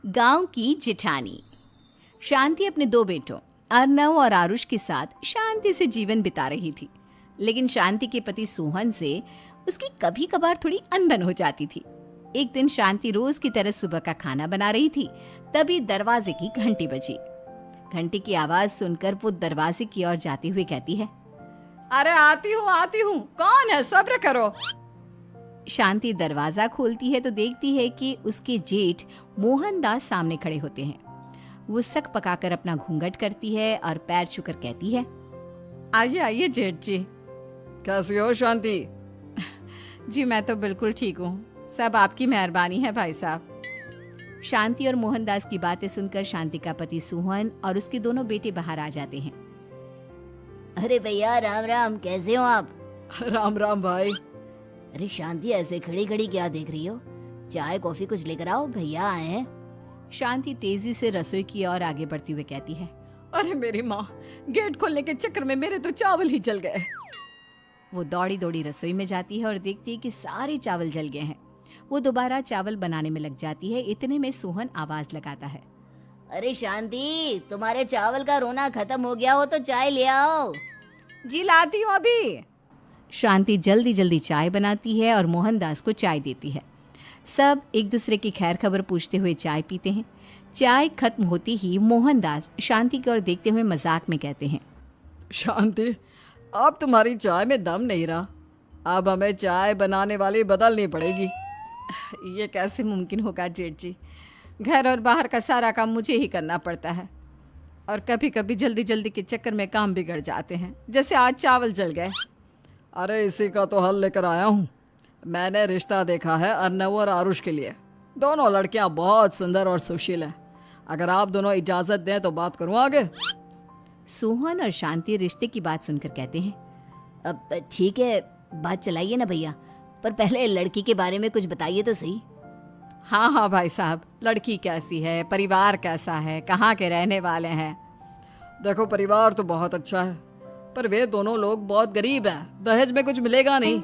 गांव की जिठानी। शांति अपने दो बेटों अर्नव और आरुष के साथ शांति से जीवन बिता रही थी। लेकिन शांति के पति सोहन से उसकी कभी कभार थोड़ी अनबन हो जाती थी। एक दिन शांति रोज की तरह सुबह का खाना बना रही थी, तभी दरवाजे की घंटी बजी। घंटी की आवाज सुनकर वो दरवाजे की ओर जाते हुए कहती है, अरे आती हूँ, कौन है? सब्र करो। शांति दरवाजा खोलती है तो देखती है कि उसके जेठ मोहनदास सामने खड़े होते हैं। वो सक पकाकर अपना घूंघट करती है और पैर छूकर कहती है, आइए आइए जेठ जी। कैसी हो शांति? जी मैं तो बिल्कुल ठीक हूँ, सब आपकी मेहरबानी है भाई साहब। शांति और मोहनदास की बातें सुनकर शांति का पति सोहन और उसके दोनों बेटे बाहर आ जाते हैं। अरे भैया राम राम, कैसे हो आप? राम राम भाई। अरे शांति, ऐसे खड़ी खड़ी क्या देख रही हो? चाय कॉफी कुछ लेकर आओ, भैया आए हैं। शांति तेजी से रसोई की ओर आगे बढ़ती हुई कहती है, अरे मेरी माँ, गेट खोलने के चक्कर में मेरे तो चावल ही जल गए। वो दौड़ी दौड़ी रसोई में जाती है और देखती है कि सारे चावल जल गए हैं। वो दोबारा चावल बनाने में लग जाती है। इतने में सोहन आवाज लगाता है, अरे शांति, तुम्हारे चावल का रोना खत्म हो गया हो तो चाय ले आओ। जी लाती हूँ अभी। शांति जल्दी जल्दी चाय बनाती है और मोहनदास को चाय देती है। सब एक दूसरे की खैर खबर पूछते हुए चाय पीते हैं। चाय खत्म होती ही मोहनदास शांति की ओर देखते हुए मजाक में कहते हैं, शांति, अब तुम्हारी चाय में दम नहीं रहा, अब हमें चाय बनाने वाली बदलनी पड़ेगी। ये कैसे मुमकिन होगा जेठ जी? घर और बाहर का सारा काम मुझे ही करना पड़ता है और कभी कभी जल्दी जल्दी के चक्कर में काम बिगड़ जाते हैं, जैसे आज चावल जल गए। अरे इसी का तो हल लेकर आया हूँ। मैंने रिश्ता देखा है अर्नव और आरुष के लिए। दोनों लड़कियां बहुत सुंदर और सुशील हैं। अगर आप दोनों इजाजत दें तो बात करूँ आगे। सोहन और शांति रिश्ते की बात सुनकर कहते हैं, अब ठीक है, बात चलाइए ना भैया, पर पहले लड़की के बारे में कुछ बताइए तो सही। हाँ हाँ भाई साहब, लड़की कैसी है, परिवार कैसा है, कहाँ के रहने वाले हैं? देखो, परिवार तो बहुत अच्छा है, पर वे दोनों लोग बहुत गरीब हैं। दहेज में कुछ मिलेगा नहीं।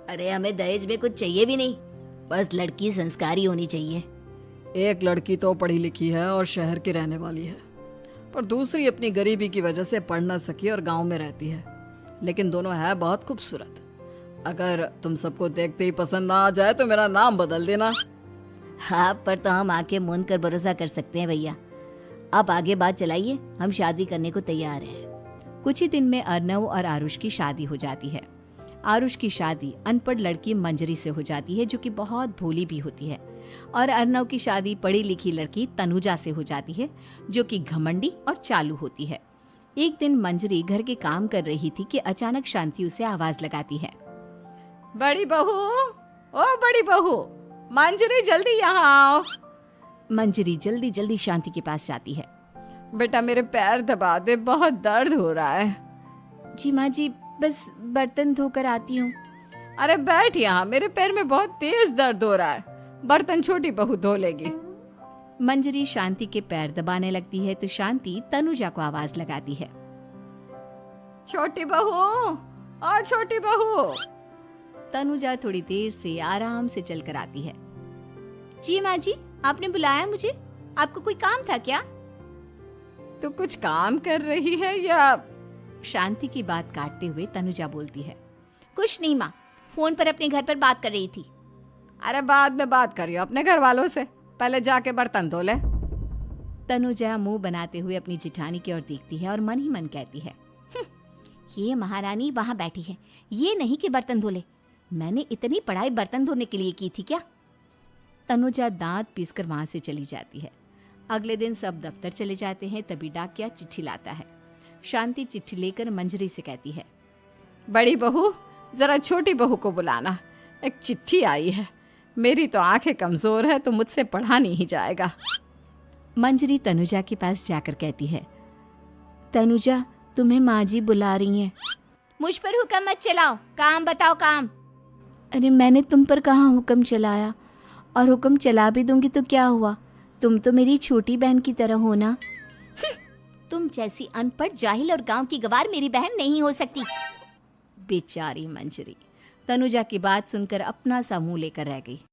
अरे हमें दहेज में कुछ चाहिए भी नहीं, बस लड़की संस्कारी होनी चाहिए। एक लड़की तो पढ़ी लिखी है और शहर की रहने वाली है, पर दूसरी अपनी गरीबी की वजह से पढ़ न सकी और गांव में रहती है। लेकिन दोनों है बहुत खूबसूरत। अगर तुम सबको देखते ही पसंद ना आ जाए तो मेरा नाम बदल देना। हाँ, पर तो हम आंखें मूंद कर भरोसा कर सकते हैं भैया। आप आगे बात चलाइए, हम शादी करने को तैयार हैं। कुछ ही दिन में अर्नव और आरुष की शादी हो जाती है। आरुष की शादी अनपढ़ लड़की मंजरी से हो जाती है, जो कि बहुत भोली भी होती है। और अर्नव की शादी पढ़ी लिखी लड़की तनुजा से हो जाती है, जो कि घमंडी और चालू होती है। एक दिन मंजरी घर के काम कर रही थी कि अचानक शांति उसे आवाज लगाती है, बड़ी बहू, ओ बड़ी बहू, मंजरी जल्दी यहाँ आओ। मंजरी जल्दी जल्दी शांति के पास जाती है। बेटा मेरे पैर दबा दे, बहुत दर्द हो रहा है। जी माँ जी, बस बर्तन धोकर आती हूँ। अरे बैठ यहाँ, मेरे पैर में बहुत तेज दर्द हो रहा है। बर्तन छोटी बहू धो लेगी। मंजरी शांति के पैर दबाने लगती है तो शांति तनुजा को आवाज लगाती है, छोटी बहू, ओ छोटी बहू। तनुजा थोड़ी देर से आराम से चलकर आती है। जी माँ जी, आपने बुलाया मुझे? आपको कोई काम था क्या? तू कुछ काम कर रही है या? शांति की बात काटते हुए तनुजा बोलती है, कुछ नहीं माँ, फोन पर अपने घर पर बात कर रही थी। अरे बाद में बात करियो अपने घर वालों से, पहले जाके बर्तन धो ले। तनुजा मुंह बनाते हुए अपनी जिठानी की ओर देखती है और मन ही मन कहती है, ये महारानी वहां बैठी है, ये नहीं कि बर्तन धो ले। मैंने इतनी पढ़ाई बर्तन धोने के लिए की थी क्या? तनुजा दांत पीसकर वहां से चली जाती है। अगले दिन सब दफ्तर चले जाते हैं, तभी डाकिया चिट्ठी लाता है। शांति चिट्ठी लेकर मंजरी से कहती है, बड़ी बहू, जरा छोटी बहू को बुलाना, एक चिट्ठी आई है। मेरी तो आंखें कमजोर है तो मुझसे पढ़ा नहीं जाएगा। मंजरी तनुजा के पास जाकर कहती है, तनुजा, तुम्हें माँ जी बुला रही हैं। मुझ पर हुक्म मत चलाओ, काम बताओ काम। अरे मैंने तुम पर कहाँ हुक्म चलाया, और हुक्म चला भी दूंगी तो क्या हुआ? तुम तो मेरी छोटी बहन की तरह हो ना। तुम जैसी अनपढ़, जाहिल और गांव की गवार मेरी बहन नहीं हो सकती। बेचारी मंजरी तनुजा की बात सुनकर अपना सा मुंह लेकर रह गई।